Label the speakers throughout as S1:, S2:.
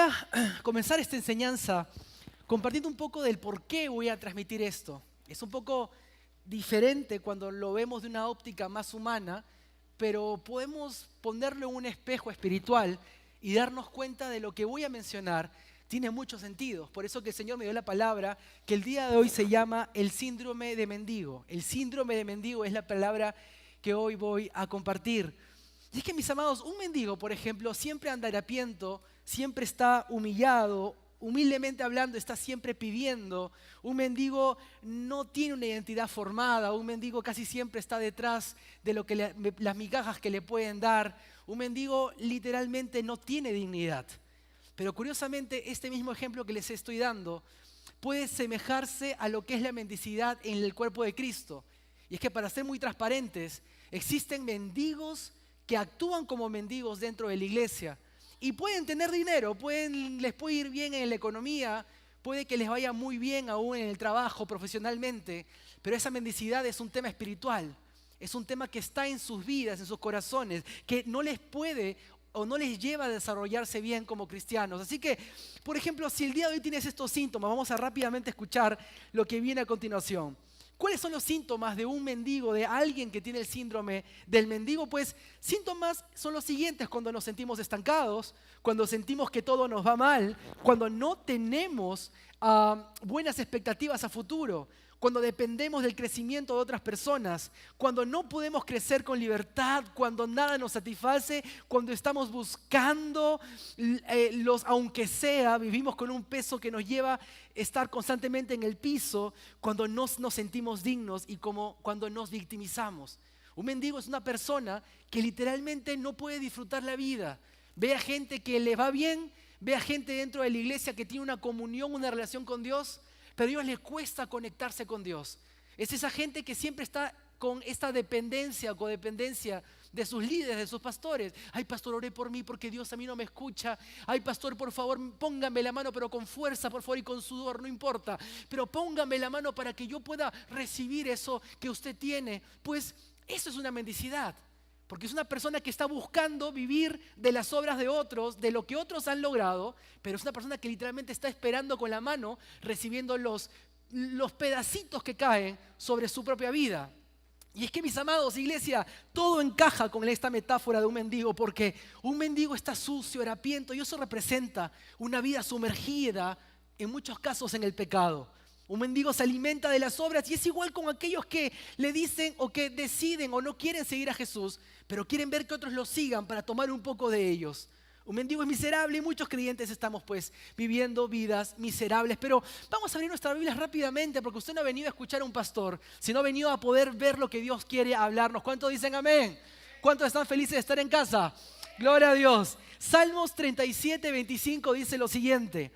S1: quería comenzar esta enseñanza compartiendo un poco del por qué voy a transmitir esto. Es un poco diferente cuando lo vemos de una óptica más humana, pero podemos ponerlo en un espejo espiritual y darnos cuenta de lo que voy a mencionar tiene muchos sentidos. Por eso que el Señor me dio la palabra que el día de hoy se llama el síndrome de mendigo. El síndrome de mendigo es la palabra que hoy voy a compartir. Y es que, mis amados, un mendigo, por ejemplo, siempre anda harapiento, siempre está humillado, humildemente hablando, está siempre pidiendo. Un mendigo no tiene una identidad formada, un mendigo casi siempre está detrás de lo que las migajas que le pueden dar. Un mendigo literalmente no tiene dignidad. Pero curiosamente, este mismo ejemplo que les estoy dando puede semejarse a lo que es la mendicidad en el cuerpo de Cristo. Y es que, para ser muy transparentes, existen mendigos que actúan como mendigos dentro de la iglesia y pueden tener dinero, les puede ir bien en la economía, puede que les vaya muy bien aún en el trabajo, profesionalmente, pero esa mendicidad es un tema espiritual, es un tema que está en sus vidas, en sus corazones, que no les puede o no les lleva a desarrollarse bien como cristianos. Así que, por ejemplo, si el día de hoy tienes estos síntomas, vamos a rápidamente escuchar lo que viene a continuación. ¿Cuáles son los síntomas de un mendigo, de alguien que tiene el síndrome del mendigo? Pues síntomas son los siguientes: cuando nos sentimos estancados, cuando sentimos que todo nos va mal, cuando no tenemos buenas expectativas a futuro, cuando dependemos del crecimiento de otras personas, cuando no podemos crecer con libertad, cuando nada nos satisface, cuando estamos buscando aunque sea, vivimos con un peso que nos lleva a estar constantemente en el piso, cuando no nos sentimos dignos y cuando nos victimizamos. Un mendigo es una persona que literalmente no puede disfrutar la vida. Ve a gente que le va bien, ve a gente dentro de la iglesia que tiene una comunión, una relación con Dios, pero a Dios le cuesta conectarse con Dios. Es esa gente que siempre está con esta dependencia o codependencia de sus líderes, de sus pastores. Ay, pastor, oré por mí porque Dios a mí no me escucha. Ay, pastor, por favor, póngame la mano, pero con fuerza, por favor, y con sudor, no importa. Pero póngame la mano para que yo pueda recibir eso que usted tiene. Pues eso es una mendicidad. Porque es una persona que está buscando vivir de las obras de otros, de lo que otros han logrado, pero es una persona que literalmente está esperando con la mano, recibiendo los pedacitos que caen sobre su propia vida. Y es que, mis amados, iglesia, todo encaja con esta metáfora de un mendigo, porque un mendigo está sucio, harapiento, y eso representa una vida sumergida, en muchos casos, en el pecado. Un mendigo se alimenta de las obras y es igual con aquellos que le dicen o que deciden o no quieren seguir a Jesús, pero quieren ver que otros lo sigan para tomar un poco de ellos. Un mendigo es miserable y muchos creyentes estamos pues viviendo vidas miserables. Pero vamos a abrir nuestras Biblias rápidamente, porque usted no ha venido a escuchar a un pastor, sino ha venido a poder ver lo que Dios quiere hablarnos. ¿Cuántos dicen amén? ¿Cuántos están felices de estar en casa? Gloria a Dios. Salmos 37, 25 dice lo siguiente: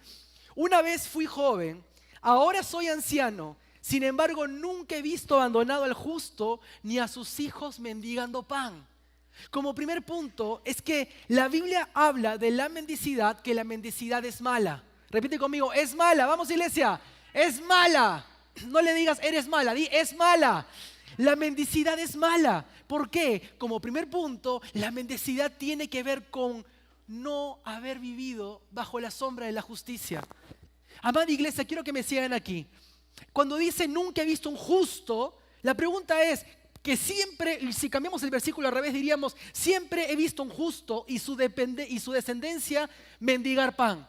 S1: una vez fui joven, ahora soy anciano, sin embargo nunca he visto abandonado al justo ni a sus hijos mendigando pan. Como primer punto es que la Biblia habla de la mendicidad, que la mendicidad es mala. Repite conmigo, es mala. Vamos, iglesia, es mala. No le digas eres mala, di es mala. La mendicidad es mala. ¿Por qué? Como primer punto, la mendicidad tiene que ver con no haber vivido bajo la sombra de la justicia. Amada iglesia, quiero que me sigan aquí. Cuando dice nunca he visto un justo, la pregunta es que siempre, si cambiamos el versículo al revés, diríamos siempre he visto un justo y su descendencia mendigar pan.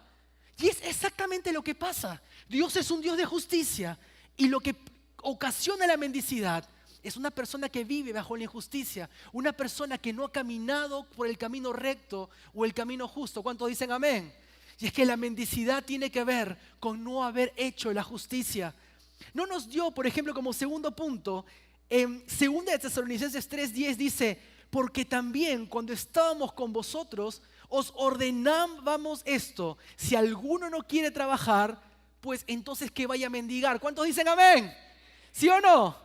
S1: Y es exactamente lo que pasa. Dios es un Dios de justicia y lo que ocasiona la mendicidad es una persona que vive bajo la injusticia, una persona que no ha caminado por el camino recto o el camino justo. ¿Cuántos dicen amén? Y es que la mendicidad tiene que ver con no haber hecho la justicia. No nos dio, por ejemplo, como segundo punto, en 2 de Tesalonicenses 3:10 dice: porque también cuando estábamos con vosotros os ordenábamos esto: si alguno no quiere trabajar, pues entonces que vaya a mendigar. ¿Cuántos dicen amén? ¿Sí o no?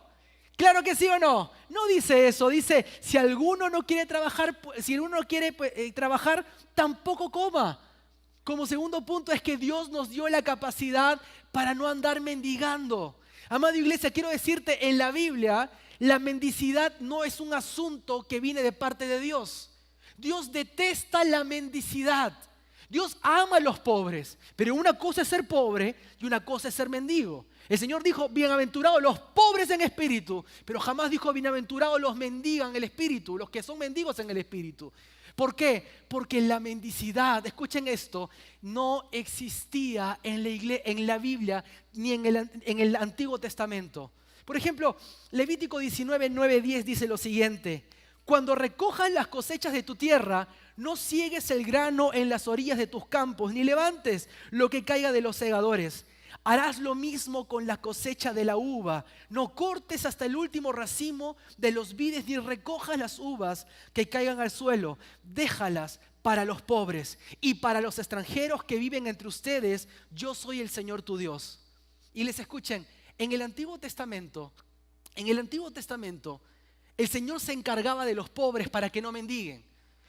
S1: Claro que sí o no. No dice eso, dice si alguno no quiere trabajar, si alguno no quiere trabajar, tampoco coma. Como segundo punto es que Dios nos dio la capacidad para no andar mendigando. Amada iglesia, quiero decirte, en la Biblia, la mendicidad no es un asunto que viene de parte de Dios. Dios detesta la mendicidad. Dios ama a los pobres, pero una cosa es ser pobre y una cosa es ser mendigo. El Señor dijo, bienaventurados los pobres en espíritu, pero jamás dijo, bienaventurados los mendigan en el espíritu, los que son mendigos en el espíritu. ¿Por qué? Porque la mendicidad, escuchen esto, no existía en la Biblia ni en el Antiguo Testamento. Por ejemplo, Levítico 19, 9, 10 dice lo siguiente: cuando recojas las cosechas de tu tierra, no ciegues el grano en las orillas de tus campos, ni levantes lo que caiga de los segadores. Harás lo mismo con la cosecha de la uva. No cortes hasta el último racimo de los vides, ni recojas las uvas que caigan al suelo. Déjalas para los pobres y para los extranjeros que viven entre ustedes. Yo soy el Señor tu Dios. Y les escuchen, en el Antiguo Testamento, el Señor se encargaba de los pobres para que no mendiguen.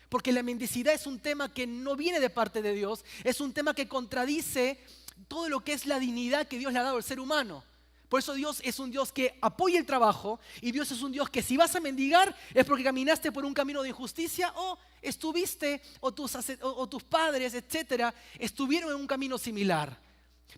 S1: Porque la mendicidad es un tema que no viene de parte de Dios, es un tema que contradice todo lo que es la dignidad que Dios le ha dado al ser humano. Por eso Dios es un Dios que apoya el trabajo, y Dios es un Dios que si vas a mendigar es porque caminaste por un camino de injusticia o estuviste o tus padres, etcétera, estuvieron en un camino similar.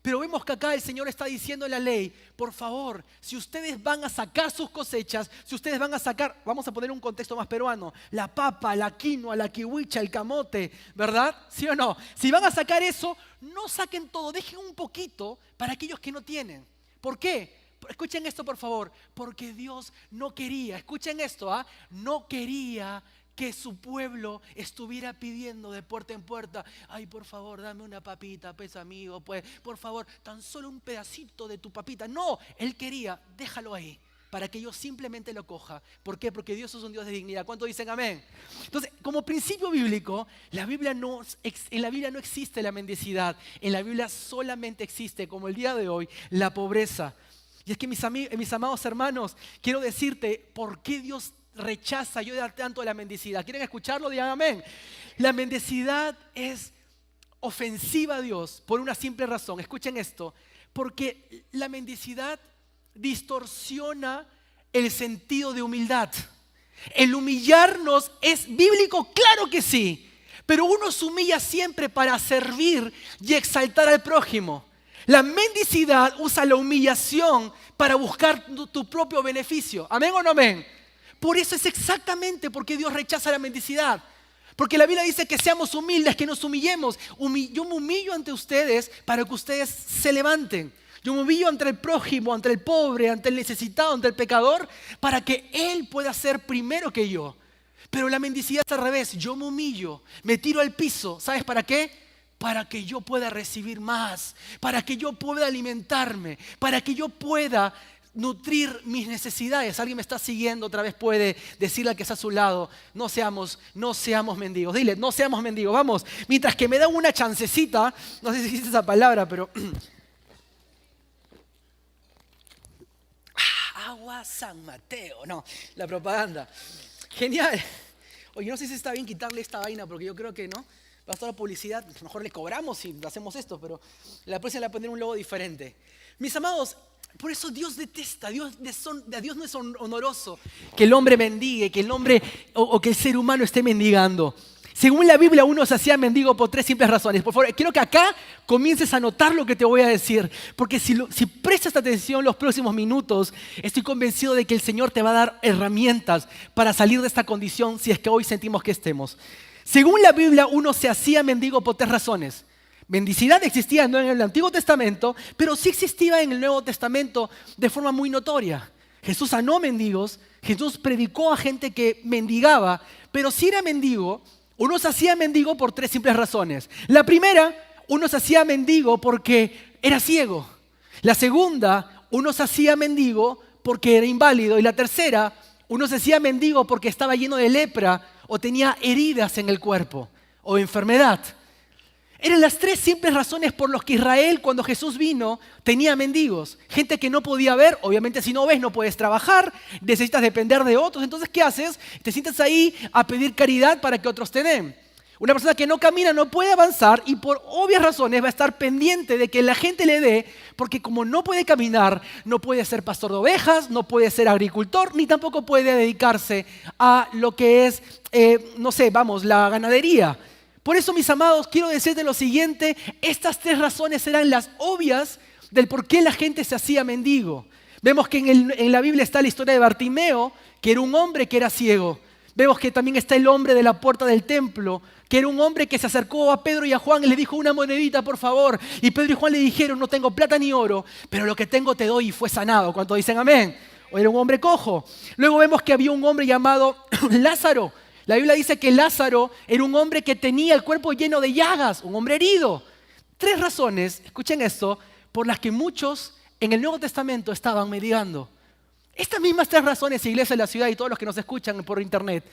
S1: Pero vemos que acá el Señor está diciendo en la ley, por favor, si ustedes van a sacar sus cosechas, si ustedes van a sacar, vamos a poner un contexto más peruano, la papa, la quinoa, la kiwicha, el camote, ¿verdad? ¿Sí o no? Si van a sacar eso, no saquen todo, dejen un poquito para aquellos que no tienen. ¿Por qué? Escuchen esto, por favor, porque Dios no quería, escuchen esto, no quería que su pueblo estuviera pidiendo de puerta en puerta: ay, por favor, dame una papita, pues amigo, pues, por favor, tan solo un pedacito de tu papita. No, Él quería, déjalo ahí, para que yo simplemente lo coja. ¿Por qué? Porque Dios es un Dios de dignidad. ¿Cuántos dicen amén? Entonces, como principio bíblico, en la Biblia no existe la mendicidad. En la Biblia solamente existe, como el día de hoy, la pobreza. Y es que mis amados hermanos, quiero decirte por qué Dios rechaza yo dar tanto la mendicidad. ¿Quieren escucharlo? Digan amén. La mendicidad es ofensiva a Dios por una simple razón. Escuchen esto. Porque la mendicidad distorsiona el sentido de humildad. El humillarnos es bíblico, claro que sí. Pero uno se humilla siempre para servir y exaltar al prójimo. La mendicidad usa la humillación para buscar tu propio beneficio. ¿Amén o no amén? Por eso es exactamente porque Dios rechaza la mendicidad. Porque la Biblia dice que seamos humildes, que nos humillemos. Yo me humillo ante ustedes para que ustedes se levanten. Yo me humillo ante el prójimo, ante el pobre, ante el necesitado, ante el pecador, para que Él pueda ser primero que yo. Pero la mendicidad es al revés. Yo me humillo, me tiro al piso. ¿Sabes para qué? Para que yo pueda recibir más, para que yo pueda alimentarme, para que yo pueda nutrir mis necesidades. Alguien me está siguiendo, otra vez puede decirle al que está a su lado: no seamos mendigos. Dile, no seamos mendigos, vamos. Mientras que me dan una chancecita, no sé si existe esa palabra, pero agua San Mateo, no, la propaganda. Genial. Oye, no sé si está bien quitarle esta vaina, porque yo creo que no. Va a estar la publicidad, mejor le cobramos si hacemos esto, pero la próxima le va a poner un logo diferente. Mis amados, por eso Dios detesta, a Dios no es honoroso que el hombre mendigue, que el hombre o que el ser humano esté mendigando. Según la Biblia, uno se hacía mendigo por tres simples razones. Por favor, quiero que acá comiences a notar lo que te voy a decir, porque si prestas atención los próximos minutos, estoy convencido de que el Señor te va a dar herramientas para salir de esta condición si es que hoy sentimos que estemos. Según la Biblia, uno se hacía mendigo por tres razones. Mendicidad existía no en el Antiguo Testamento, pero sí existía en el Nuevo Testamento de forma muy notoria. Jesús sanó mendigos, Jesús predicó a gente que mendigaba, pero si era mendigo, uno se hacía mendigo por tres simples razones. La primera, uno se hacía mendigo porque era ciego. La segunda, uno se hacía mendigo porque era inválido. Y la tercera, uno se hacía mendigo porque estaba lleno de lepra o tenía heridas en el cuerpo o enfermedad. Eran las tres simples razones por las que Israel, cuando Jesús vino, tenía mendigos. Gente que no podía ver. Obviamente, si no ves, no puedes trabajar. Necesitas depender de otros. Entonces, ¿qué haces? Te sientas ahí a pedir caridad para que otros te den. Una persona que no camina no puede avanzar y por obvias razones va a estar pendiente de que la gente le dé, porque como no puede caminar, no puede ser pastor de ovejas, no puede ser agricultor, ni tampoco puede dedicarse a lo que es, la ganadería. Por eso, mis amados, quiero decirte lo siguiente. Estas 3 razones eran las obvias del por qué la gente se hacía mendigo. Vemos que en la Biblia está la historia de Bartimeo, que era un hombre que era ciego. Vemos que también está el hombre de la puerta del templo, que era un hombre que se acercó a Pedro y a Juan y le dijo: una monedita, por favor. Y Pedro y Juan le dijeron: no tengo plata ni oro, pero lo que tengo te doy, y fue sanado. ¿Cuántos dicen amén? O era un hombre cojo. Luego vemos que había un hombre llamado Lázaro. La Biblia dice que Lázaro era un hombre que tenía el cuerpo lleno de llagas, un hombre herido. 3 razones, escuchen esto, por las que muchos en el Nuevo Testamento estaban mendigando. Estas mismas 3 razones, iglesia de la ciudad y todos los que nos escuchan por internet,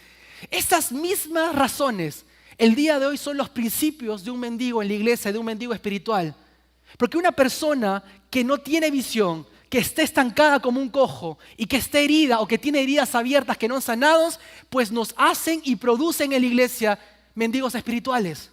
S1: estas mismas razones el día de hoy son los principios de un mendigo en la iglesia, de un mendigo espiritual. Porque una persona que no tiene visión, que esté estancada como un cojo y que esté herida o que tiene heridas abiertas que no han sanados, pues nos hacen y producen en la iglesia mendigos espirituales.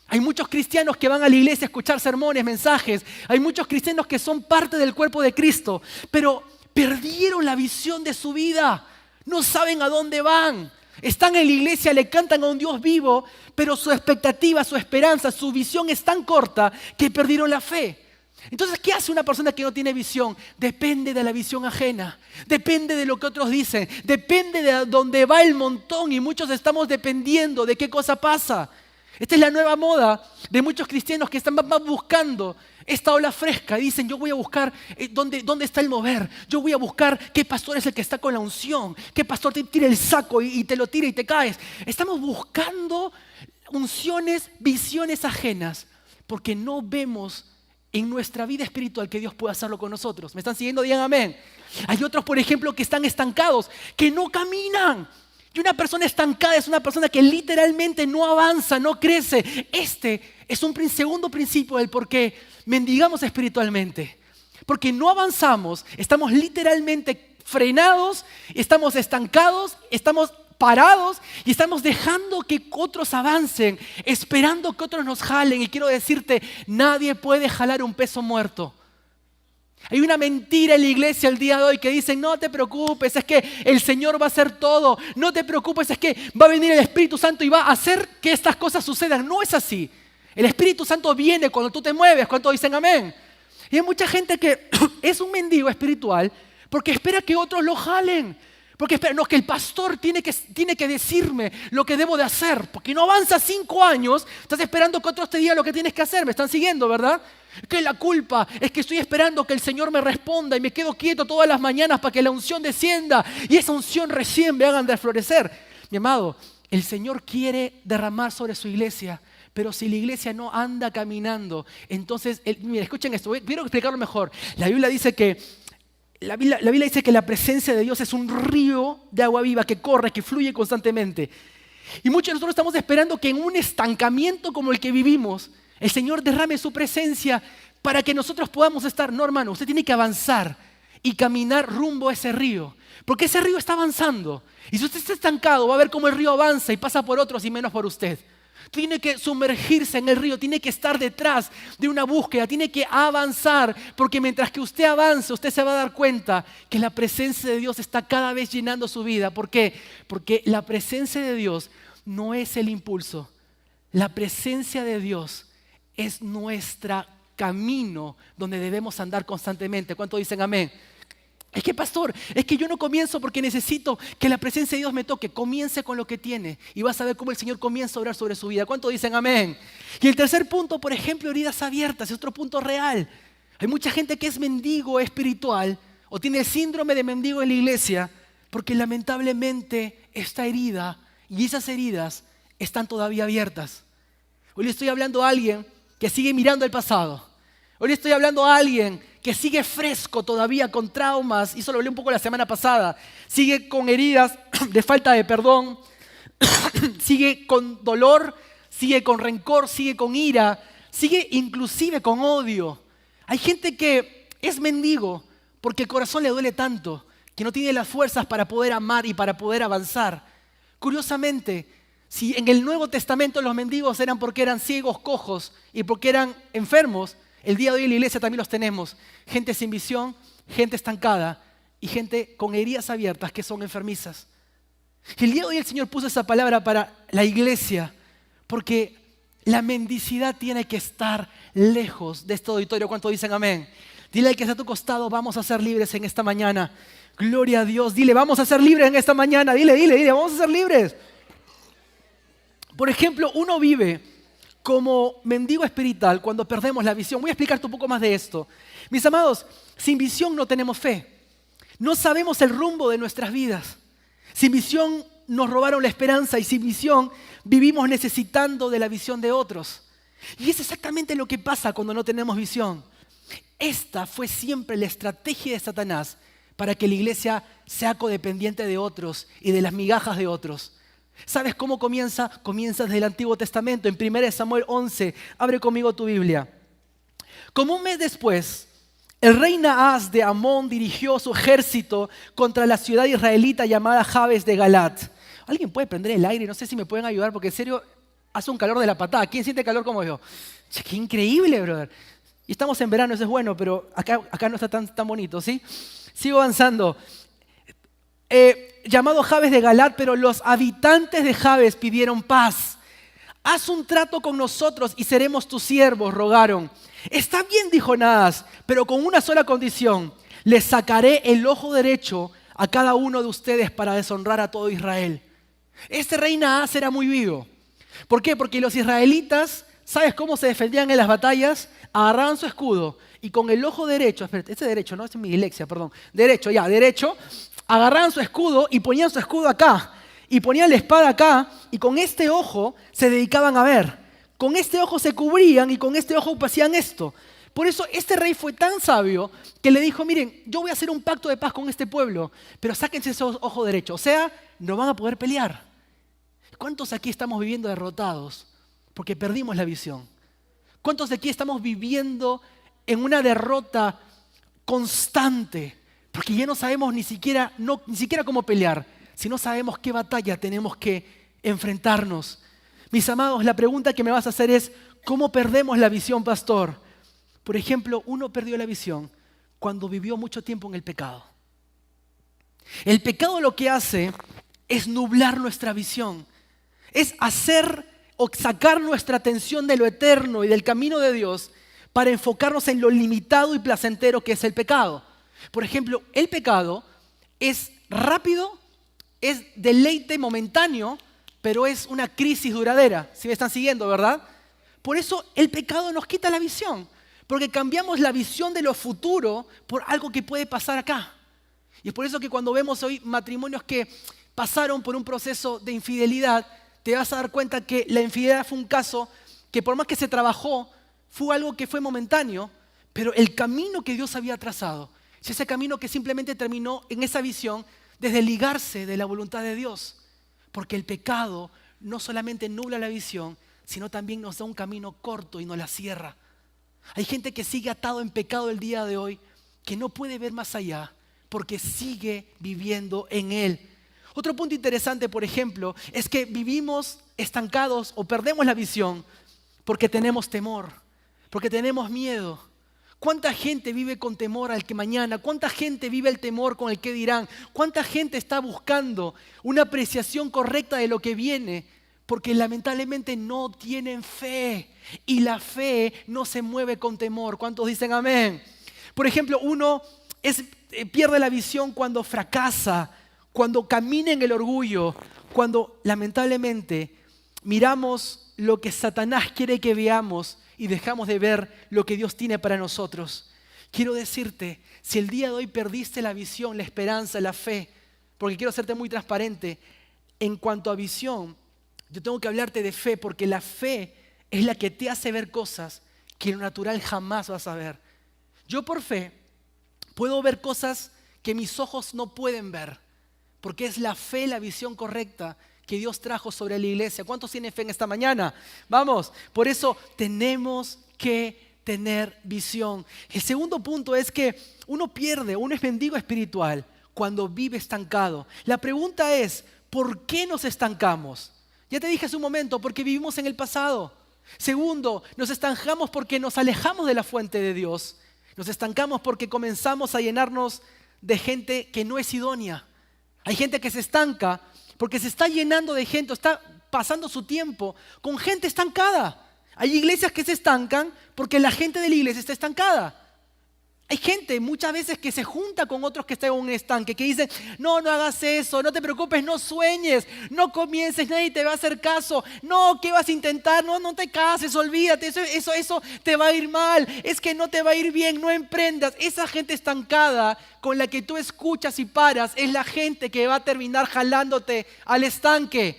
S1: Hay muchos cristianos que van a la iglesia a escuchar sermones, mensajes. Hay muchos cristianos que son parte del cuerpo de Cristo, pero perdieron la visión de su vida. No saben a dónde van. Están en la iglesia, le cantan a un Dios vivo, pero su expectativa, su esperanza, su visión es tan corta que perdieron la fe. Entonces, ¿qué hace una persona que no tiene visión? Depende de la visión ajena, depende de lo que otros dicen, depende de dónde va el montón, y muchos estamos dependiendo de qué cosa pasa. Esta es la nueva moda de muchos cristianos que están más buscando esta ola fresca y dicen: yo voy a buscar dónde está el mover, yo voy a buscar qué pastor es el que está con la unción, qué pastor te tira el saco y te lo tira y te caes. Estamos buscando unciones, visiones ajenas, porque no vemos en nuestra vida espiritual que Dios pueda hacerlo con nosotros. ¿Me están siguiendo? Digan amén. Hay otros, por ejemplo, que están estancados, que no caminan. Y una persona estancada es una persona que literalmente no avanza, no crece. Este es un segundo principio del por qué mendigamos espiritualmente. Porque no avanzamos, estamos literalmente frenados, estamos estancados, estamos parados y estamos dejando que otros avancen, esperando que otros nos jalen. Y quiero decirte, nadie puede jalar un peso muerto. Hay una mentira en la iglesia el día de hoy que dicen: no te preocupes, es que el Señor va a hacer todo. No te preocupes, es que va a venir el Espíritu Santo y va a hacer que estas cosas sucedan. No es así. El Espíritu Santo viene cuando tú te mueves. ¿Cuántos dicen amén? Y hay mucha gente que es un mendigo espiritual porque espera que otros lo jalen. Porque espera, no, que el pastor tiene que decirme lo que debo de hacer. Porque no avanza 5 años, estás esperando que otros te digan lo que tienes que hacer. ¿Me están siguiendo, verdad? Que la culpa es que estoy esperando que el Señor me responda y me quedo quieto todas las mañanas para que la unción descienda y esa unción recién me hagan florecer. Mi amado, el Señor quiere derramar sobre su iglesia, pero si la iglesia no anda caminando, entonces, mira, escuchen esto, quiero explicarlo mejor. La Biblia dice que la Biblia dice que la presencia de Dios es un río de agua viva que corre, que fluye constantemente. Y muchos de nosotros estamos esperando que en un estancamiento como el que vivimos, el Señor derrame su presencia para que nosotros podamos estar. No, hermano, usted tiene que avanzar y caminar rumbo a ese río. Porque ese río está avanzando. Y si usted está estancado, va a ver cómo el río avanza y pasa por otros y menos por usted. Tiene que sumergirse en el río, tiene que estar detrás de una búsqueda, tiene que avanzar, porque mientras que usted avance, usted se va a dar cuenta que la presencia de Dios está cada vez llenando su vida. ¿Por qué? Porque la presencia de Dios no es el impulso. La presencia de Dios es nuestro camino donde debemos andar constantemente. ¿Cuántos dicen amén? Es que, pastor, es que yo no comienzo porque necesito que la presencia de Dios me toque. Comience con lo que tiene y vas a ver cómo el Señor comienza a orar sobre su vida. ¿Cuántos dicen amén? Y el tercer punto, por ejemplo, heridas abiertas, es otro punto real. Hay mucha gente que es mendigo espiritual o tiene el síndrome de mendigo en la iglesia porque lamentablemente está herida y esas heridas están todavía abiertas. Hoy le estoy hablando a alguien que sigue mirando el pasado. Hoy le estoy hablando a alguien que sigue fresco todavía con traumas, y eso lo hablé un poco la semana pasada, sigue con heridas de falta de perdón, sigue con dolor, sigue con rencor, sigue con ira, sigue inclusive con odio. Hay gente que es mendigo porque el corazón le duele tanto que no tiene las fuerzas para poder amar y para poder avanzar. Curiosamente, si en el Nuevo Testamento los mendigos eran porque eran ciegos, cojos y porque eran enfermos, el día de hoy en la iglesia también los tenemos. Gente sin visión, gente estancada y gente con heridas abiertas que son enfermizas. Y el día de hoy el Señor puso esa palabra para la iglesia Porque la mendicidad tiene que estar lejos de este auditorio. ¿Cuántos dicen amén? Dile al que está a tu costado, vamos a ser libres en esta mañana. Gloria a Dios. Dile, vamos a ser libres en esta mañana. Dile, vamos a ser libres. Por ejemplo, uno vive como mendigo espiritual cuando perdemos la visión. Voy a explicarte un poco más de esto. Mis amados, sin visión no tenemos fe. No sabemos el rumbo de nuestras vidas. Sin visión nos robaron la esperanza y sin visión vivimos necesitando de la visión de otros. Y es exactamente lo que pasa cuando no tenemos visión. Esta fue siempre la estrategia de Satanás para que la iglesia sea codependiente de otros y de las migajas de otros. ¿Sabes cómo comienza? Comienza desde el Antiguo Testamento, en 1 Samuel 11. Abre conmigo tu Biblia. Como un mes después, el rey Naas de Amón dirigió su ejército contra la ciudad israelita llamada Jabes de Galat. ¿Alguien puede prender el aire? No sé si me pueden ayudar porque en serio hace un calor de la patada. ¿Quién siente calor como yo? Che, qué increíble, brother. Y estamos en verano, eso es bueno, pero acá no está tan bonito, ¿sí? Sigo avanzando. Llamado Jabes de Galat, pero los habitantes de Jabes pidieron paz. Haz un trato con nosotros y seremos tus siervos, rogaron. Está bien, dijo Naas, pero con una sola condición. Les sacaré el ojo derecho a cada uno de ustedes para deshonrar a todo Israel. Este rey Naas era muy vivo. ¿Por qué? Porque los israelitas, ¿sabes cómo se defendían en las batallas? Agarraban su escudo y con el ojo derecho, espérate, este derecho, no, este es mi dislexia, perdón. Derecho, agarraban su escudo y ponían su escudo acá. Y ponían la espada acá y con este ojo se dedicaban a ver. Con este ojo se cubrían y con este ojo hacían esto. Por eso este rey fue tan sabio que le dijo, miren, yo voy a hacer un pacto de paz con este pueblo, pero sáquense ese ojo derecho. O sea, no van a poder pelear. ¿Cuántos aquí estamos viviendo derrotados porque perdimos la visión? ¿Cuántos de aquí estamos viviendo en una derrota constante porque ya no sabemos ni siquiera cómo pelear? Si no sabemos qué batalla tenemos que enfrentarnos. Mis amados, la pregunta que me vas a hacer es, ¿cómo perdemos la visión, pastor? Por ejemplo, uno perdió la visión cuando vivió mucho tiempo en el pecado. El pecado lo que hace es nublar nuestra visión. Es hacer o sacar nuestra atención de lo eterno y del camino de Dios para enfocarnos en lo limitado y placentero que es el pecado. Por ejemplo, el pecado es rápido, es deleite momentáneo, pero es una crisis duradera. ¿Sí me están siguiendo, verdad? Por eso el pecado nos quita la visión, porque cambiamos la visión de lo futuro por algo que puede pasar acá. Y es por eso que cuando vemos hoy matrimonios que pasaron por un proceso de infidelidad, te vas a dar cuenta que la infidelidad fue un caso que por más que se trabajó, fue algo que fue momentáneo, pero el camino que Dios había trazado, es ese camino que simplemente terminó en esa visión desde ligarse de la voluntad de Dios. Porque el pecado no solamente nubla la visión, sino también nos da un camino corto y nos la cierra. Hay gente que sigue atado en pecado el día de hoy, que no puede ver más allá, porque sigue viviendo en él. Otro punto interesante, por ejemplo, es que vivimos estancados o perdemos la visión porque tenemos temor, porque tenemos miedo. ¿Cuánta gente vive con temor al que mañana? ¿Cuánta gente vive el temor con el que dirán? ¿Cuánta gente está buscando una apreciación correcta de lo que viene? Porque lamentablemente no tienen fe y la fe no se mueve con temor. ¿Cuántos dicen amén? Por ejemplo, uno pierde la visión cuando fracasa, cuando camina en el orgullo, cuando lamentablemente miramos lo que Satanás quiere que veamos y dejamos de ver lo que Dios tiene para nosotros. Quiero decirte, si el día de hoy perdiste la visión, la esperanza, la fe, porque quiero hacerte muy transparente, en cuanto a visión, yo tengo que hablarte de fe, porque la fe es la que te hace ver cosas que en lo natural jamás vas a ver. Yo por fe puedo ver cosas que mis ojos no pueden ver, porque es la fe, la visión correcta que Dios trajo sobre la iglesia. ¿Cuántos tienen fe en esta mañana? Vamos, por eso tenemos que tener visión. El segundo punto es que uno es mendigo espiritual cuando vive estancado. La pregunta es, ¿por qué nos estancamos? Ya te dije hace un momento, porque vivimos en el pasado. Segundo, nos estancamos porque nos alejamos de la fuente de Dios. Nos estancamos porque comenzamos a llenarnos de gente que no es idónea. Hay gente que se estanca porque se está llenando de gente, está pasando su tiempo con gente estancada. Hay iglesias que se estancan porque la gente de la iglesia está estancada. Hay gente muchas veces que se junta con otros que están en un estanque, que dicen, no, no hagas eso, no te preocupes, no sueñes, no comiences, nadie te va a hacer caso. No, ¿qué vas a intentar? No, no te cases, olvídate, eso te va a ir mal. Es que no te va a ir bien, no emprendas. Esa gente estancada con la que tú escuchas y paras es la gente que va a terminar jalándote al estanque.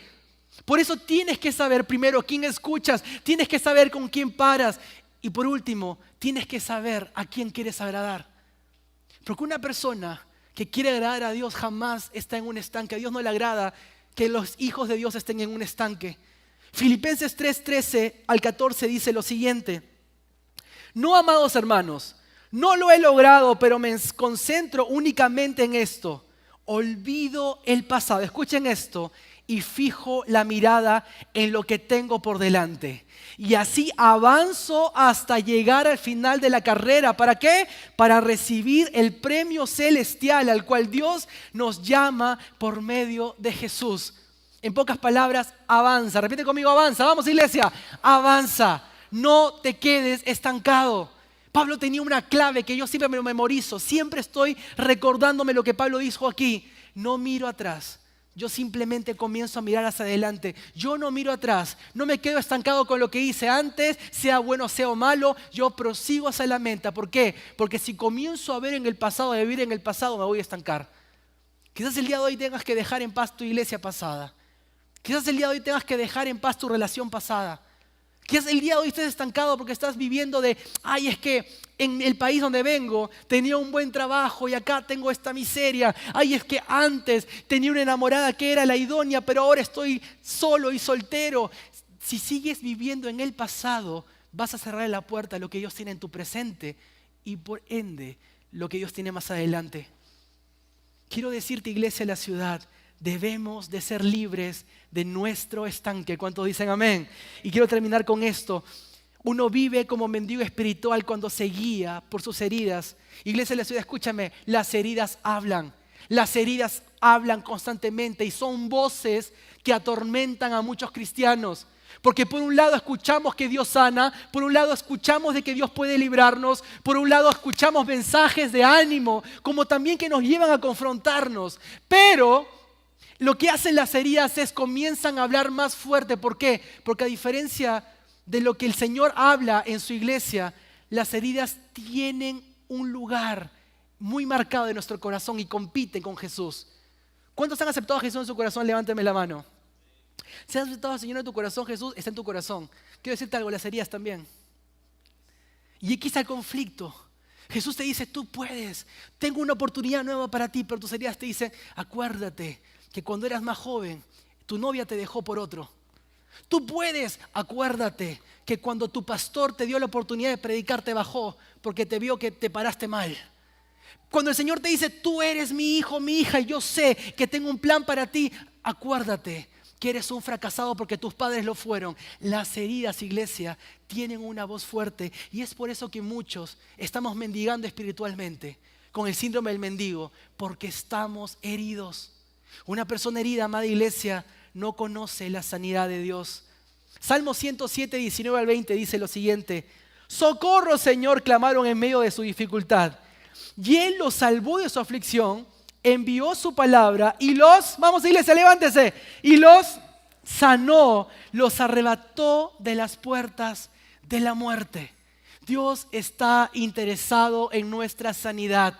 S1: Por eso tienes que saber primero quién escuchas, tienes que saber con quién paras. Y por último, tienes que saber a quién quieres agradar. Porque una persona que quiere agradar a Dios jamás está en un estanque. A Dios no le agrada que los hijos de Dios estén en un estanque. Filipenses 3:13 al 14 dice lo siguiente. No, amados hermanos, no lo he logrado, pero me concentro únicamente en esto. Olvido el pasado. Escuchen esto. Y fijo la mirada en lo que tengo por delante. Y así avanzo hasta llegar al final de la carrera. ¿Para qué? Para recibir el premio celestial al cual Dios nos llama por medio de Jesús. En pocas palabras, avanza. Repite conmigo, avanza. Vamos, iglesia, avanza. No te quedes estancado. Pablo tenía una clave que yo siempre me lo memorizo. Siempre estoy recordándome lo que Pablo dijo aquí. No miro atrás. Yo simplemente comienzo a mirar hacia adelante. Yo no miro atrás. No me quedo estancado con lo que hice antes, sea bueno, sea malo. Yo prosigo hacia la meta. ¿Por qué? Porque si comienzo a ver en el pasado, a vivir en el pasado, me voy a estancar. Quizás el día de hoy tengas que dejar en paz tu iglesia pasada. Quizás el día de hoy tengas que dejar en paz tu relación pasada. Quizás el día de hoy estés estancado porque estás viviendo de, ay, es que en el país donde vengo tenía un buen trabajo y acá tengo esta miseria. Ay, es que antes tenía una enamorada que era la idónea, pero ahora estoy solo y soltero. Si sigues viviendo en el pasado, vas a cerrar la puerta a lo que Dios tiene en tu presente y por ende lo que Dios tiene más adelante. Quiero decirte, iglesia de la ciudad, debemos de ser libres de nuestro estanque. ¿Cuántos dicen amén? Y quiero terminar con esto. Uno vive como mendigo espiritual cuando se guía por sus heridas. Iglesia de la ciudad, escúchame, las heridas hablan. Las heridas hablan constantemente y son voces que atormentan a muchos cristianos. Porque por un lado escuchamos que Dios sana, por un lado escuchamos de que Dios puede librarnos, por un lado escuchamos mensajes de ánimo, como también que nos llevan a confrontarnos. Pero lo que hacen las heridas es comienzan a hablar más fuerte. ¿Por qué? Porque a diferencia de lo que el Señor habla en su iglesia, las heridas tienen un lugar muy marcado en nuestro corazón y compiten con Jesús. ¿Cuántos han aceptado a Jesús en su corazón? Levánteme la mano. Si has aceptado al Señor en tu corazón, Jesús está en tu corazón. Quiero decirte algo, las heridas también. Y aquí está el conflicto. Jesús te dice, tú puedes, tengo una oportunidad nueva para ti, pero tus heridas te dicen, acuérdate que cuando eras más joven, tu novia te dejó por otro. Tú puedes, acuérdate que cuando tu pastor te dio la oportunidad de predicar, te bajó porque te vio que te paraste mal. Cuando el Señor te dice, tú eres mi hijo, mi hija, y yo sé que tengo un plan para ti, acuérdate que eres un fracasado porque tus padres lo fueron. Las heridas, iglesia, tienen una voz fuerte y es por eso que muchos estamos mendigando espiritualmente con el síndrome del mendigo, porque estamos heridos. Una persona herida, amada iglesia, no conoce la sanidad de Dios. Salmo 107, 19 al 20 dice lo siguiente: socorro, Señor, clamaron en medio de su dificultad. Y Él los salvó de su aflicción, envió su palabra y los, vamos iglesia, levántese, y los sanó, los arrebató de las puertas de la muerte. Dios está interesado en nuestra sanidad,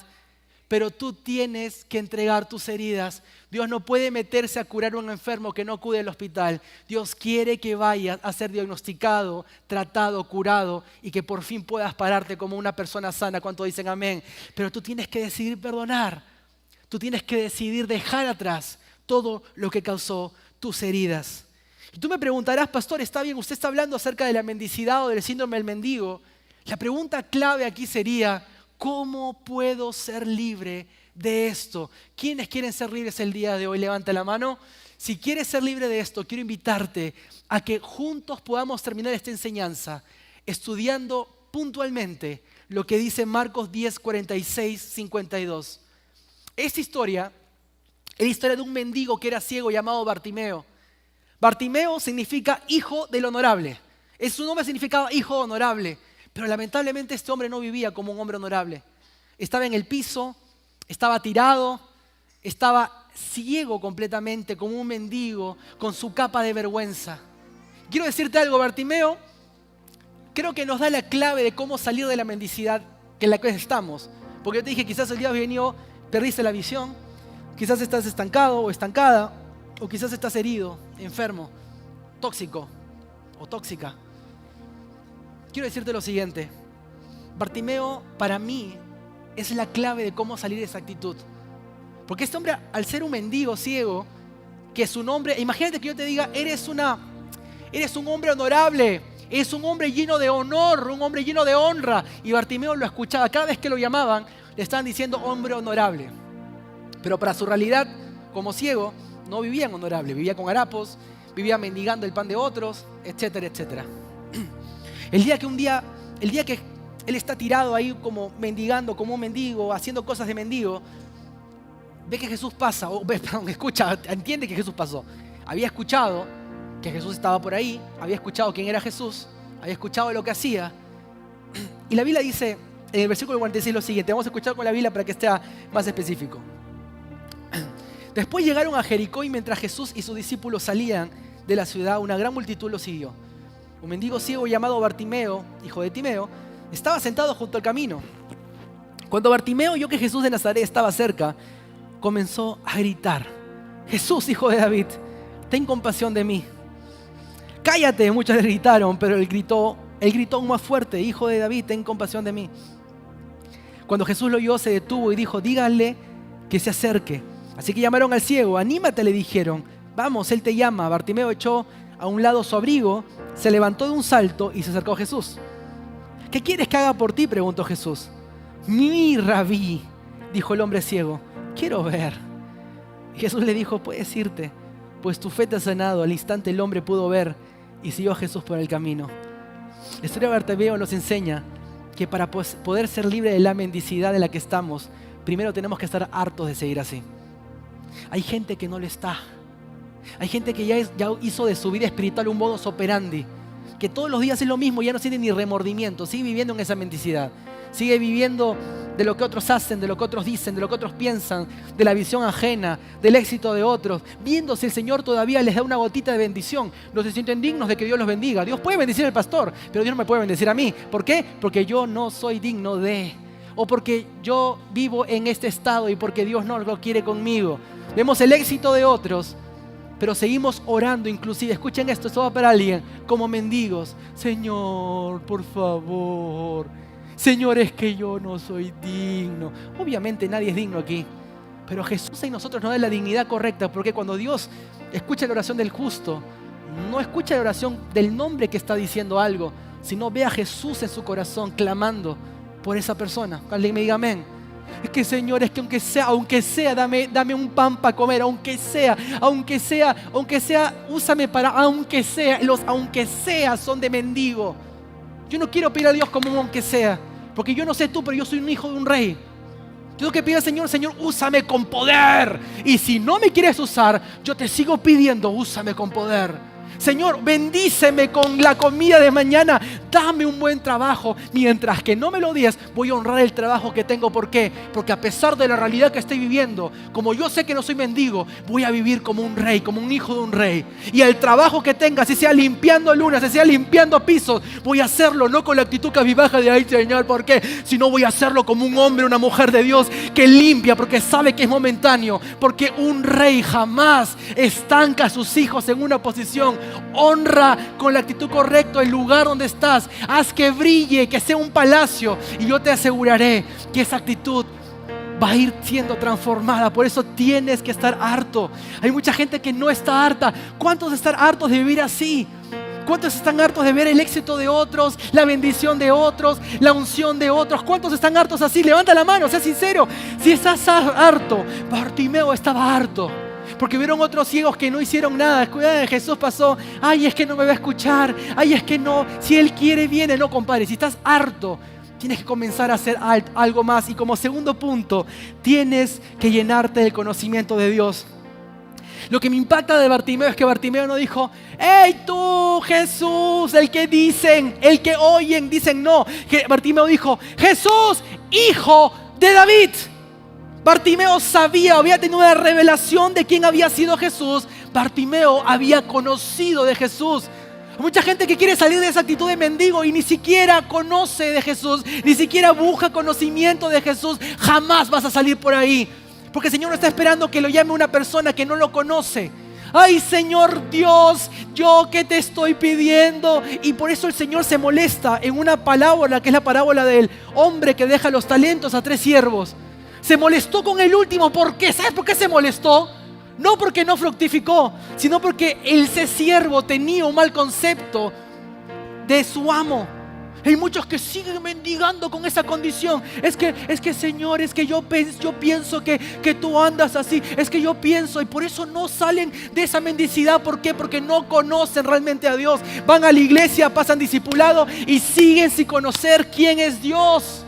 S1: pero tú tienes que entregar tus heridas. Dios no puede meterse a curar a un enfermo que no acude al hospital. Dios quiere que vayas a ser diagnosticado, tratado, curado y que por fin puedas pararte como una persona sana. ¿Cuántos dicen amén? Pero tú tienes que decidir perdonar. Tú tienes que decidir dejar atrás todo lo que causó tus heridas. Y tú me preguntarás, pastor, está bien, usted está hablando acerca de la mendicidad o del síndrome del mendigo. La pregunta clave aquí sería, ¿cómo puedo ser libre de esto? ¿Quiénes quieren ser libres el día de hoy? Levanta la mano. Si quieres ser libre de esto, quiero invitarte a que juntos podamos terminar esta enseñanza estudiando puntualmente lo que dice Marcos 10, 46, 52. Esta historia es la historia de un mendigo que era ciego llamado Bartimeo. Bartimeo significa hijo del honorable. Su nombre significaba hijo honorable. Pero lamentablemente este hombre no vivía como un hombre honorable. Estaba en el piso, estaba tirado, estaba ciego completamente, como un mendigo, con su capa de vergüenza. Quiero decirte algo, Bartimeo, creo que nos da la clave de cómo salir de la mendicidad en la que estamos. Porque yo te dije, quizás el día venido perdiste la visión, quizás estás estancado o estancada, o quizás estás herido, enfermo, tóxico o tóxica. Quiero decirte lo siguiente, Bartimeo para mí es la clave de cómo salir de esa actitud. Porque este hombre, al ser un mendigo ciego, que su nombre, imagínate que yo te diga, eres un hombre honorable, eres un hombre lleno de honor, un hombre lleno de honra. Y Bartimeo lo escuchaba, cada vez que lo llamaban, le estaban diciendo hombre honorable. Pero para su realidad, como ciego, no vivía en honorable, vivía con harapos, vivía mendigando el pan de otros, etcétera, etcétera. El día que él está tirado ahí como mendigando, como un mendigo, haciendo cosas de mendigo, ve que Jesús pasa, escucha, entiende que Jesús pasó. Había escuchado que Jesús estaba por ahí, había escuchado quién era Jesús, había escuchado lo que hacía. Y la Biblia dice en el versículo 46 lo siguiente, vamos a escuchar con la Biblia para que esté más específico. Después llegaron a Jericó y mientras Jesús y sus discípulos salían de la ciudad, una gran multitud lo siguió. Un mendigo ciego llamado Bartimeo, hijo de Timeo, estaba sentado junto al camino. Cuando Bartimeo oyó que Jesús de Nazaret estaba cerca, comenzó a gritar: Jesús, hijo de David, ten compasión de mí. Cállate, muchos le gritaron, pero él gritó aún más fuerte: Hijo de David, ten compasión de mí. Cuando Jesús lo oyó, se detuvo y dijo: díganle que se acerque. Así que llamaron al ciego. Anímate, le dijeron. Vamos, él te llama. Bartimeo echó a un lado su abrigo, se levantó de un salto y se acercó a Jesús. ¿Qué quieres que haga por ti?, preguntó Jesús. Mi rabí, dijo el hombre ciego, quiero ver. Y Jesús le dijo: puedes irte, pues tu fe te ha sanado. Al instante el hombre pudo ver y siguió a Jesús por el camino. La historia de Bartimeo nos enseña que para poder ser libre de la mendicidad en la que estamos, primero tenemos que estar hartos de seguir así. Hay gente que no lo está. Hay gente que ya hizo de su vida espiritual un modus operandi, que todos los días es lo mismo, ya no siente ni remordimiento, sigue viviendo en esa mendicidad, sigue viviendo de lo que otros hacen, de lo que otros dicen, de lo que otros piensan, de la visión ajena, del éxito de otros, viendo si el Señor todavía les da una gotita de bendición. No se sienten dignos de que Dios los bendiga. Dios puede bendecir al pastor, pero Dios no me puede bendecir a mí. ¿Por qué? Porque yo no soy digno de, o porque yo vivo en este estado y porque Dios no lo quiere conmigo. Vemos el éxito de otros, pero seguimos orando inclusive, escuchen esto va para alguien, como mendigos. Señor, por favor. Señor, es que yo no soy digno. Obviamente nadie es digno aquí, pero Jesús en nosotros nos da la dignidad correcta, porque cuando Dios escucha la oración del justo, no escucha la oración del nombre que está diciendo algo, sino ve a Jesús en su corazón clamando por esa persona. Alguien me diga amén. Es que Señor, es que aunque sea, dame un pan para comer, aunque sea, úsame para, aunque sea son de mendigo. Yo no quiero pedir a Dios como un aunque sea, porque yo no sé tú, pero yo soy un hijo de un rey. Yo tengo que pedir al Señor: Señor, úsame con poder. Y si no me quieres usar, yo te sigo pidiendo: úsame con poder. Señor, bendíceme con la comida de mañana, dame un buen trabajo. Mientras que no me lo des, voy a honrar el trabajo que tengo. ¿Por qué? Porque a pesar de la realidad que estoy viviendo, como yo sé que no soy mendigo, voy a vivir como un rey, como un hijo de un rey. Y el trabajo que tenga, si sea limpiando lunas, si sea limpiando pisos, voy a hacerlo no con la actitud cabizbaja de ay Señor, ¿por qué? Sino voy a hacerlo como un hombre, una mujer de Dios que limpia, porque sabe que es momentáneo. Porque un rey jamás estanca a sus hijos en una posición. Honra con la actitud correcta el lugar donde estás. Haz que brille, que sea un palacio, y yo te aseguraré que esa actitud va a ir siendo transformada. Por eso tienes que estar harto. Hay mucha gente que no está harta. ¿Cuántos están hartos de vivir así? ¿Cuántos están hartos de ver el éxito de otros, la bendición de otros, la unción de otros? ¿Cuántos están hartos así? Levanta la mano, sé sincero. Si estás harto, Bartimeo estaba harto, porque vieron otros ciegos que no hicieron nada. Jesús pasó: ay, es que no me va a escuchar, ay, es que no, si Él quiere viene. No, compadre, si estás harto, tienes que comenzar a hacer algo más. Y como segundo punto, tienes que llenarte del conocimiento de Dios. Lo que me impacta de Bartimeo es que Bartimeo no dijo: ¡Hey tú, Jesús, el que dicen, el que oyen, dicen no! Bartimeo dijo: ¡Jesús, hijo de David! Bartimeo sabía, había tenido una revelación de quién había sido Jesús. Bartimeo había conocido de Jesús. Hay mucha gente que quiere salir de esa actitud de mendigo y ni siquiera conoce de Jesús, ni siquiera busca conocimiento de Jesús. Jamás vas a salir por ahí, porque el Señor no está esperando que lo llame una persona que no lo conoce. Ay, Señor Dios, ¿yo qué te estoy pidiendo? Y por eso el Señor se molesta en una parábola, que es la parábola del hombre que deja los talentos a 3 siervos. Se molestó con el último. ¿Por qué? ¿Sabes por qué se molestó? No porque no fructificó, sino porque ese siervo tenía un mal concepto de su amo. Hay muchos que siguen mendigando con esa condición. Es que Señor, es que yo pienso que tú andas así. Es que yo pienso, y por eso no salen de esa mendicidad. ¿Por qué? Porque no conocen realmente a Dios. Van a la iglesia, pasan discipulado y siguen sin conocer quién es Dios.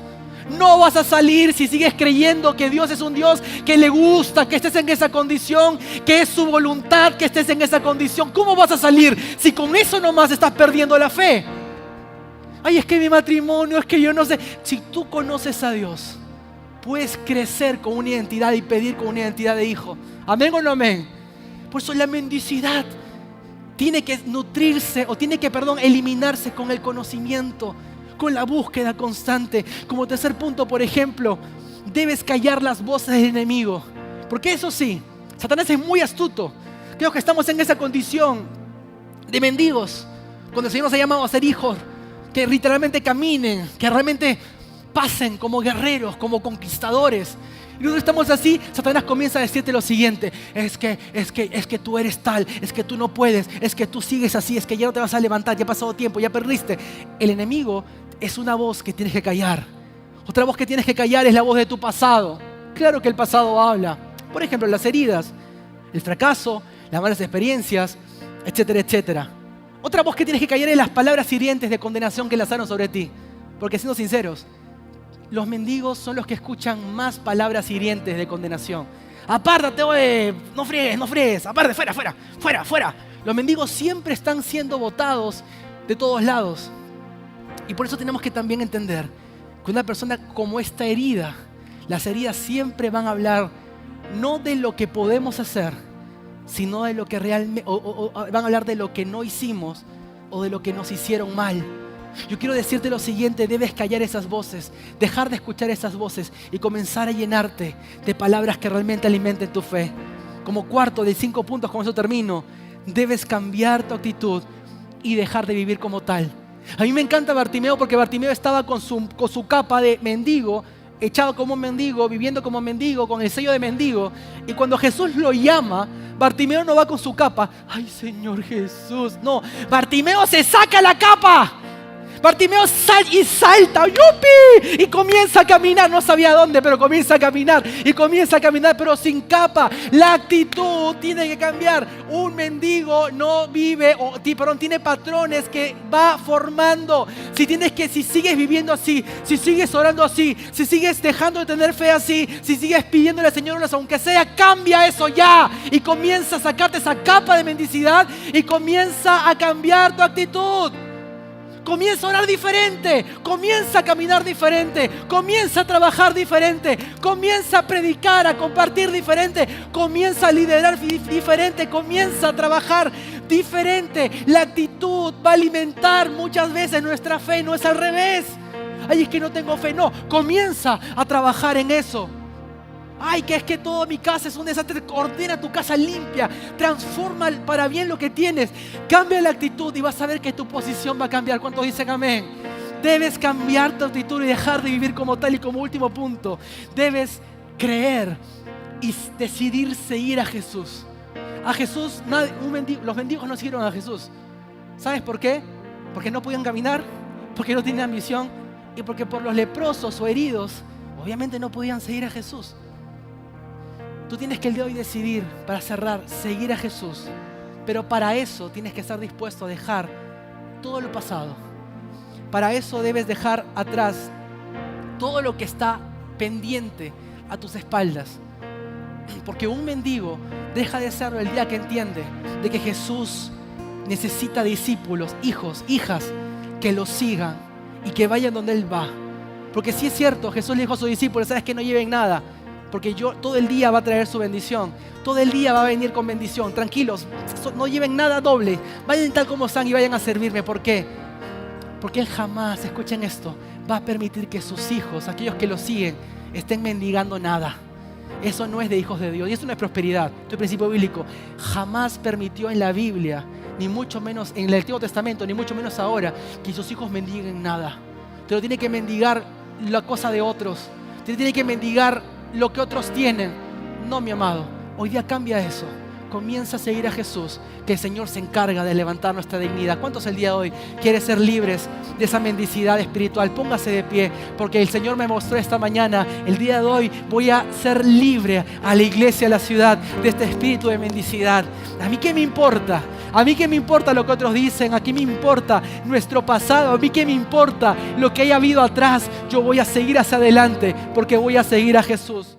S1: No vas a salir si sigues creyendo que Dios es un Dios que le gusta que estés en esa condición, que es su voluntad que estés en esa condición. ¿Cómo vas a salir si con eso nomás estás perdiendo la fe? Ay, es que mi matrimonio, es que yo no sé. Si tú conoces a Dios, puedes crecer con una identidad y pedir con una identidad de hijo. ¿Amén o no amén? Por eso la mendicidad tiene que nutrirse, o tiene que, eliminarse con el conocimiento, con la búsqueda constante. Como tercer punto, por ejemplo, debes callar las voces del enemigo. Porque eso sí, Satanás es muy astuto. Creo que estamos en esa condición de mendigos, cuando el Señor nos ha llamado a ser hijos, que literalmente caminen, que realmente pasen como guerreros, como conquistadores. Y nosotros estamos así. Satanás comienza a decirte lo siguiente: es que tú eres tal, es que tú no puedes, es que tú sigues así, es que ya no te vas a levantar, ya ha pasado tiempo, ya perdiste. El enemigo es una voz que tienes que callar. Otra voz que tienes que callar es la voz de tu pasado. Claro que el pasado habla. Por ejemplo, las heridas, el fracaso, las malas experiencias, etcétera, etcétera. Otra voz que tienes que callar es las palabras hirientes de condenación que lanzaron sobre ti. Porque siendo sinceros, los mendigos son los que escuchan más palabras hirientes de condenación. Apártate, oye, no friegues, aparte, fuera. Los mendigos siempre están siendo botados de todos lados. Y por eso tenemos que también entender que una persona como está herida, las heridas siempre van a hablar no de lo que podemos hacer, sino de lo que realmente, van a hablar de lo que no hicimos o de lo que nos hicieron mal. Yo quiero decirte lo siguiente: debes callar esas voces, dejar de escuchar esas voces y comenzar a llenarte de palabras que realmente alimenten tu fe. Como cuarto de 5 puntos, con eso termino, debes cambiar tu actitud y dejar de vivir como tal. A mí me encanta Bartimeo, porque Bartimeo estaba con su capa de mendigo, echado como un mendigo, viviendo como mendigo, con el sello de mendigo. Y cuando Jesús lo llama, Bartimeo no va con su capa. ¡Ay, Señor Jesús! No, Bartimeo se saca la capa. Bartimeo salta, ¡yupi! Y comienza a caminar. No sabía dónde, pero comienza a caminar. Y comienza a caminar, pero sin capa. La actitud tiene que cambiar. Un mendigo no vive, tiene patrones que va formando. Si sigues viviendo así, si sigues orando así, si sigues dejando de tener fe así, si sigues pidiéndole al Señor, aunque sea, cambia eso ya. Y comienza a sacarte esa capa de mendicidad y comienza a cambiar tu actitud. Comienza a orar diferente, comienza a caminar diferente, comienza a trabajar diferente, comienza a predicar, a compartir diferente, comienza a liderar diferente, comienza a trabajar diferente. La actitud va a alimentar muchas veces nuestra fe, no es al revés. Ay, es que no tengo fe, no, comienza a trabajar en eso. Ay, que es que toda mi casa es un desastre. Ordena tu casa limpia, transforma para bien lo que tienes, cambia la actitud y vas a ver que tu posición va a cambiar. ¿Cuántos dicen amén? Debes cambiar tu actitud y dejar de vivir como tal. Y como último punto, debes creer y decidir seguir a Jesús. A Jesús, los mendigos no siguieron a Jesús. ¿Sabes por qué? Porque no podían caminar, porque no tenían visión y porque por los leprosos o heridos obviamente no podían seguir a Jesús. Tú tienes que el día de hoy decidir, para cerrar, seguir a Jesús. Pero para eso tienes que estar dispuesto a dejar todo lo pasado. Para eso debes dejar atrás todo lo que está pendiente a tus espaldas. Porque un mendigo deja de serlo el día que entiende de que Jesús necesita discípulos, hijos, hijas, que lo sigan y que vayan donde Él va. Porque sí es cierto, Jesús le dijo a sus discípulos, sabes que no lleven nada, porque yo todo el día va a traer su bendición, todo el día va a venir con bendición. Tranquilos, no lleven nada doble, vayan tal como están y vayan a servirme. ¿Por qué? Porque Él jamás, escuchen esto, va a permitir que sus hijos, aquellos que lo siguen, estén mendigando nada. Eso no es de hijos de Dios y eso no es prosperidad. Esto es el principio bíblico. Jamás permitió en la Biblia, ni mucho menos en el Antiguo Testamento, ni mucho menos ahora, que sus hijos mendiguen nada. Te lo tiene que mendigar la cosa de otros. Te tiene que mendigar lo que otros tienen. No, mi amado. Hoy día cambia eso. Comienza a seguir a Jesús, que el Señor se encarga de levantar nuestra dignidad. ¿Cuántos el día de hoy quieren ser libres de esa mendicidad espiritual? Póngase de pie, porque el Señor me mostró esta mañana. El día de hoy voy a ser libre a la iglesia, a la ciudad, de este espíritu de mendicidad. ¿A mí qué me importa? A mí qué me importa lo que otros dicen, a qué me importa nuestro pasado, a mí qué me importa lo que haya habido atrás. Yo voy a seguir hacia adelante porque voy a seguir a Jesús.